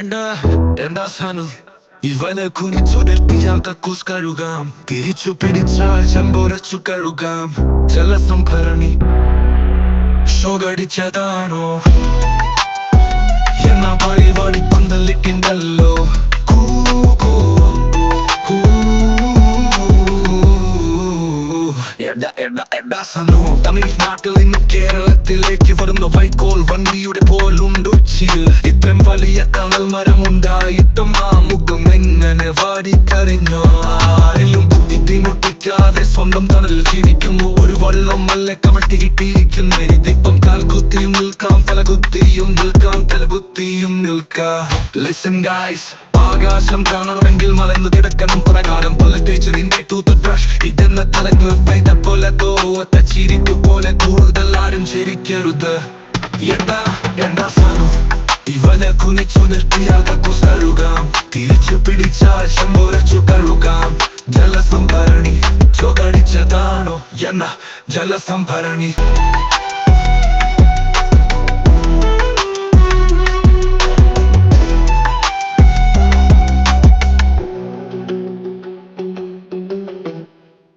എന്താ സാധനം ഇവനെ കുനിച്ചുടർത്തിയാൽ കക്കൂസ് കഴുകാം, തിരിച്ചു പിടിച്ചാൽ ചെമ്പുരച്ചു കഴുകാം. ജലസംഭരണി ഷോകടിച്ചതാണോ എന്ന പരിപാടി പന്തലിക്കിണ്ടല്ലോ. തമിഴ്നാട്ടിൽ നിന്ന് കേരളത്തിലേക്ക് വരുന്ന വൈക്കോൽ വണ്ടിയുടെ പോലുണ്ടൊച്ചിൽ. ഇത്രയും വലിയ തണൽ മരമുണ്ടായിട്ടും ആ മുഖം എങ്ങനെ വാടിക്കരിഞ്ഞോ? ആരെങ്കിലും ബുദ്ധിമുട്ടിക്കാതെ സ്വന്തം തണലിൽ ജീവിക്കുന്നു. ഒരു വള്ളം മല്ല കമട്ടി കിട്ടിയിരിക്കുന്നു. ഇതിപ്പം കാൽകുത്തിയും നിൽക്കാം, തലകുത്തിയും നിൽക്കാം, തലകുത്തിയും നിൽക്കാം. Listen guys, ആകാശം കാണണമെങ്കിൽ മലന്ന് കിടക്കണം പ്രകാരം. പൊളിറ്റേച്ചറിന്റെ ടൂത്ത് ബ്രഷ് ഇതെന്ന തലക്ക് പെയ്ത പോലെ തോത്ത ചിരിക്കു പോലെ കൂടുതൽ ആരും ചിരിക്കരുത്. എന്താ സാധനം ഇവനെ കുനിച്ചു നിർത്തിയാൽ കക്കൂസ് കഴുകാം, തിരിച്ചു പിടിച്ചാൽ ചെമ്പുരച്ചു കഴുകാം. ജലസംഭരണി ചോകടിച്ചതാണോ എന്ന ജലസംഭരണി